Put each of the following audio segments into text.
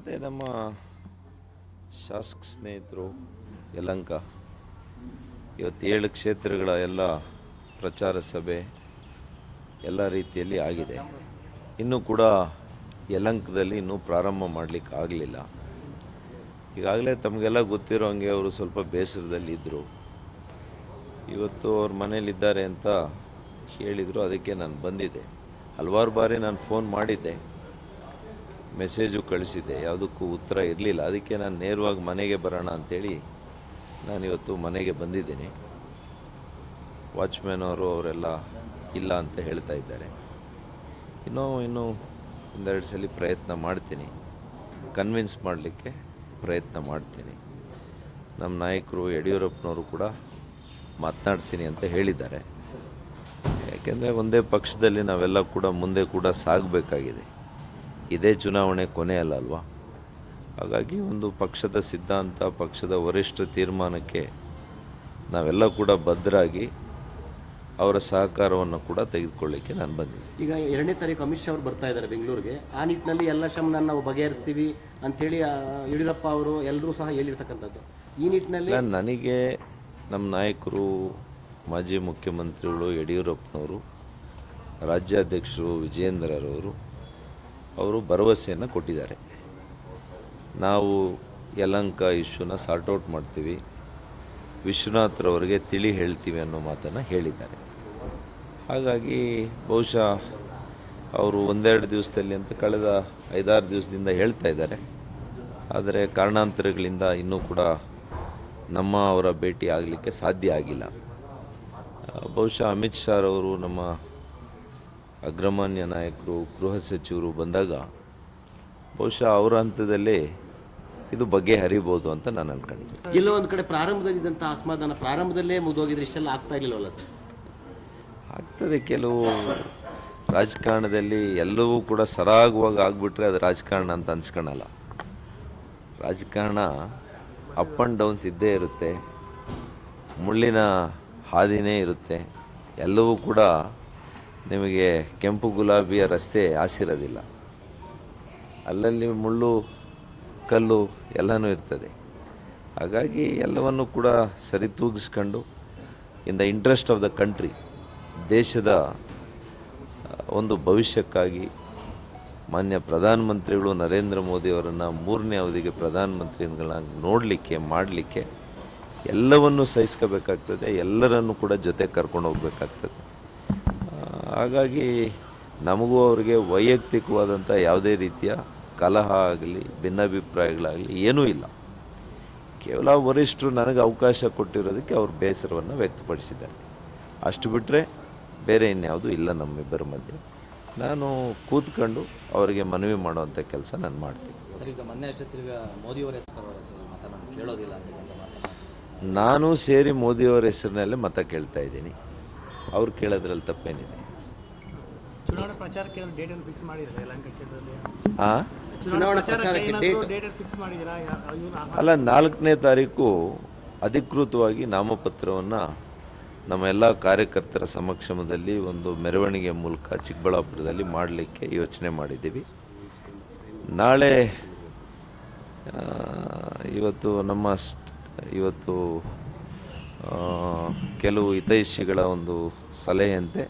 ಅದೇ ನಮ್ಮ ಶಾಸಕ ಸ್ನೇಹಿತರು ಯಲಹಂಕ ಇವತ್ತು 7 ಕ್ಷೇತ್ರಗಳ ಎಲ್ಲ ಪ್ರಚಾರ ಸಭೆ ಎಲ್ಲ ರೀತಿಯಲ್ಲಿ ಆಗಿದೆ. ಇನ್ನೂ ಕೂಡ ಯಲಹಂಕದಲ್ಲಿ ಇನ್ನೂ ಪ್ರಾರಂಭ ಮಾಡಲಿಕ್ಕೆ ಆಗಲಿಲ್ಲ. ಈಗಾಗಲೇ ತಮಗೆಲ್ಲ ಗೊತ್ತಿರೋ ಹಂಗೆ ಅವರು ಸ್ವಲ್ಪ ಬೇಸರದಲ್ಲಿದ್ದರು. ಇವತ್ತು ಅವ್ರ ಮನೇಲಿದ್ದಾರೆ ಅಂತ ಹೇಳಿದರು, ಅದಕ್ಕೆ ನಾನು ಬಂದಿದ್ದೆ. ಹಲವಾರು ಬಾರಿ ನಾನು ಫೋನ್ ಮಾಡಿದ್ದೆ, ಮೆಸೇಜು ಕಳಿಸಿದ್ದೆ, ಯಾವುದಕ್ಕೂ ಉತ್ತರ ಇರಲಿಲ್ಲ. ಅದಕ್ಕೆ ನಾನು ನೇರವಾಗಿ ಮನೆಗೆ ಬರೋಣ ಅಂಥೇಳಿ ನಾನಿವತ್ತು ಮನೆಗೆ ಬಂದಿದ್ದೀನಿ. ವಾಚ್ಮ್ಯಾನ್ ಅವರೆಲ್ಲ ಇಲ್ಲ ಅಂತ ಹೇಳ್ತಾ ಇದ್ದಾರೆ. ಇನ್ನೂ ಒಂದೆರಡು ಸಲ ಪ್ರಯತ್ನ ಮಾಡ್ತೀನಿ, ಕನ್ವಿನ್ಸ್ ಮಾಡಲಿಕ್ಕೆ ಪ್ರಯತ್ನ ಮಾಡ್ತೀನಿ. ನಮ್ಮ ನಾಯಕರು ಯಡಿಯೂರಪ್ಪನವರು ಕೂಡ ಮಾತನಾಡ್ತೀನಿ ಅಂತ ಹೇಳಿದ್ದಾರೆ. ಯಾಕೆಂದರೆ ಒಂದೇ ಪಕ್ಷದಲ್ಲಿ ನಾವೆಲ್ಲ ಕೂಡ ಮುಂದೆ ಕೂಡ ಸಾಗಬೇಕಾಗಿದೆ. ಇದೇ ಚುನಾವಣೆ ಕೊನೆ ಅಲ್ವಾ. ಹಾಗಾಗಿ ಒಂದು ಪಕ್ಷದ ಸಿದ್ಧಾಂತ, ಪಕ್ಷದ ವರಿಷ್ಠ ತೀರ್ಮಾನಕ್ಕೆ ನಾವೆಲ್ಲ ಕೂಡ ಬದ್ಧರಾಗಿ ಅವರ ಸಹಕಾರವನ್ನು ಕೂಡ ತೆಗೆದುಕೊಳ್ಳಿಕ್ಕೆ ನಾನು ಬಂದಿದ್ದೆ. ಈಗ 2ನೇ ತಾರೀಕು ಅಮಿತ್ ಶಾ ಅವರು ಬರ್ತಾ ಇದ್ದಾರೆ ಬೆಂಗಳೂರಿಗೆ. ಆ ನಿಟ್ಟಿನಲ್ಲಿ ಎಲ್ಲ ಶ್ರಮನ ನಾವು ಬಗೆಹರಿಸ್ತೀವಿ ಅಂಥೇಳಿ ಯಡಿಯೂರಪ್ಪ ಅವರು ಎಲ್ಲರೂ ಸಹ ಹೇಳಿರ್ತಕ್ಕಂಥದ್ದು. ಈ ನಿಟ್ಟಿನಲ್ಲಿ ನನಗೆ ನಮ್ಮ ನಾಯಕರು, ಮಾಜಿ ಮುಖ್ಯಮಂತ್ರಿಗಳು ಯಡಿಯೂರಪ್ಪನವರು, ರಾಜ್ಯಾಧ್ಯಕ್ಷರು ವಿಜಯೇಂದ್ರರವರು ಅವರು ಭರವಸೆಯನ್ನು ಕೊಟ್ಟಿದ್ದಾರೆ. ನಾವು ಯಲಹಂಕ ಇಶ್ಯೂನ ಸಾರ್ಟ್ಔಟ್ ಮಾಡ್ತೀವಿ, ವಿಶ್ವನಾಥ್ರವರಿಗೆ ತಿಳಿ ಹೇಳ್ತೀವಿ ಅನ್ನೋ ಮಾತನ್ನು ಹೇಳಿದ್ದಾರೆ. ಹಾಗಾಗಿ ಬಹುಶಃ ಅವರು ಒಂದೆರಡು ದಿವಸದಲ್ಲಿ ಅಂತ ಕಳೆದ 5-6 ದಿವಸದಿಂದ ಹೇಳ್ತಾ ಇದ್ದಾರೆ. ಆದರೆ ಕಾರಣಾಂತರಗಳಿಂದ ಇನ್ನೂ ಕೂಡ ಅವರ ಭೇಟಿ ಆಗಲಿಕ್ಕೆ ಸಾಧ್ಯ ಆಗಿಲ್ಲ. ಬಹುಶಃ ಅಮಿತ್ ಶಾ ಅವರು, ನಮ್ಮ ಅಗ್ರಮಾನ್ಯ ನಾಯಕರು, ಗೃಹ ಸಚಿವರು ಬಂದಾಗ ಬಹುಶಃ ಅವರ ಹಂತದಲ್ಲೇ ಇದು ಬಗೆಹರಿಬೋದು ಅಂತ ನಾನು ಅನ್ಕೊಂಡಿದ್ದೆ. ಎಲ್ಲೋ ಒಂದು ಕಡೆ ಪ್ರಾರಂಭದಲ್ಲಿದ್ದಂಥ ಅಸಮಾಧಾನ ಪ್ರಾರಂಭದಲ್ಲೇ ಮುಗಿದೋಗಿದ್ರೆ ಇಷ್ಟೆಲ್ಲ ಆಗ್ತಾ ಇರಲಿಲ್ಲವಲ್ಲ ಸರ್? ಆಗ್ತದೆ. ಕೆಲವು ರಾಜಕಾರಣದಲ್ಲಿ ಎಲ್ಲವೂ ಕೂಡ ಸರಾಗವಾಗಿ ಆಗಿಬಿಟ್ರೆ ಅದು ರಾಜಕಾರಣ ಅಂತ ಅನ್ಸ್ಕೊಳಲ್ಲ. ರಾಜಕಾರಣ ಅಪ್ ಆ್ಯಂಡ್ ಡೌನ್ಸ್ ಇದ್ದೇ ಇರುತ್ತೆ, ಮುಳ್ಳಿನ ಹಾದಿನೇ ಇರುತ್ತೆ. ಎಲ್ಲವೂ ಕೂಡ ನಿಮಗೆ ಕೆಂಪು ಗುಲಾಬಿಯ ರಸ್ತೆ ಆಸಿರೋದಿಲ್ಲ. ಅಲ್ಲಲ್ಲಿ ಮುಳ್ಳು, ಕಲ್ಲು ಎಲ್ಲನೂ ಇರ್ತದೆ. ಹಾಗಾಗಿ ಎಲ್ಲವನ್ನು ಕೂಡ ಸರಿತೂಗಿಸ್ಕೊಂಡು in the interest of the country, ದೇಶದ ಒಂದು ಭವಿಷ್ಯಕ್ಕಾಗಿ ಮಾನ್ಯ ಪ್ರಧಾನಮಂತ್ರಿಗಳು ನರೇಂದ್ರ ಮೋದಿಯವರನ್ನು 3ನೇ ಅವಧಿಗೆ ಪ್ರಧಾನಮಂತ್ರಿಗಳಾಗಿ ನೋಡಲಿಕ್ಕೆ, ಮಾಡಲಿಕ್ಕೆ ಎಲ್ಲವನ್ನೂ ಸಹಿಸ್ಕೋಬೇಕಾಗ್ತದೆ. ಎಲ್ಲರನ್ನೂ ಕೂಡ ಜೊತೆ ಕರ್ಕೊಂಡು ಹೋಗ್ಬೇಕಾಗ್ತದೆ. ಹಾಗಾಗಿ ನಮಗೂ ಅವರಿಗೆ ವೈಯಕ್ತಿಕವಾದಂಥ ಯಾವುದೇ ರೀತಿಯ ಕಲಹ ಆಗಲಿ, ಭಿನ್ನಾಭಿಪ್ರಾಯಗಳಾಗಲಿ ಏನೂ ಇಲ್ಲ. ಕೇವಲ ವರಿಷ್ಠರು ನನಗೆ ಅವಕಾಶ ಕೊಟ್ಟಿರೋದಕ್ಕೆ ಅವ್ರ ಬೇಸರವನ್ನು ವ್ಯಕ್ತಪಡಿಸಿದ್ದಾರೆ. ಅಷ್ಟು ಬಿಟ್ಟರೆ ಬೇರೆ ಇನ್ಯಾವುದೂ ಇಲ್ಲ ನಮ್ಮಿಬ್ಬರ ಮಧ್ಯೆ. ನಾನು ಕೂತ್ಕೊಂಡು ಅವರಿಗೆ ಮನವಿ ಮಾಡುವಂಥ ಕೆಲಸ ನಾನು ಮಾಡ್ತೀನಿ. ಈಗ ಮೊನ್ನೆ ಅಷ್ಟೊತ್ತಿಗೆ ಮೋದಿಯವರ ಕೇಳೋದಿಲ್ಲ ನಾನು ಸೇರಿ ಮೋದಿಯವರ ಹೆಸರಿನಲ್ಲೇ ಮತ ಕೇಳ್ತಾ ಇದ್ದೀನಿ. ಅವ್ರು ಕೇಳೋದ್ರಲ್ಲಿ ತಪ್ಪೇನಿದೆ? ಚುನಾವಣಾ ಪ್ರಚಾರಕ್ಕೆ ಡೇಟ್ ಅನ್ನು ಫಿಕ್ಸ್ ಮಾಡಿದ್ರೆ ಯಲಹಂಕ ಕ್ಷೇತ್ರದಲ್ಲಿ ಚುನಾವಣಾ ಪ್ರಚಾರಕ್ಕೆ ಡೇಟ್ ಫಿಕ್ಸ್ ಮಾಡಿದಿರಾ? ಅಲ್ಲ, 4ನೇ ತಾರೀಕು ಅಧಿಕೃತವಾಗಿ ನಾಮಪತ್ರವನ್ನು ನಮ್ಮ ಎಲ್ಲ ಕಾರ್ಯಕರ್ತರ ಸಮಕ್ಷಮದಲ್ಲಿ ಒಂದು ಮೆರವಣಿಗೆ ಮೂಲಕ ಚಿಕ್ಕಬಳ್ಳಾಪುರದಲ್ಲಿ ಮಾಡಲಿಕ್ಕೆ ಯೋಚನೆ ಮಾಡಿದ್ದೀವಿ. ನಾಳೆ ಇವತ್ತು ಕೆಲವು ಹಿತೈಷಿಗಳ ಒಂದು ಸಲಹೆಯಂತೆ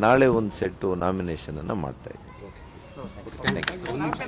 ನಾಳೆ ಒಂದು ಸೆಟ್ಟು ನಾಮಿನೇಷನನ್ನು ಮಾಡ್ತಾಯಿದ್ದೀವಿ.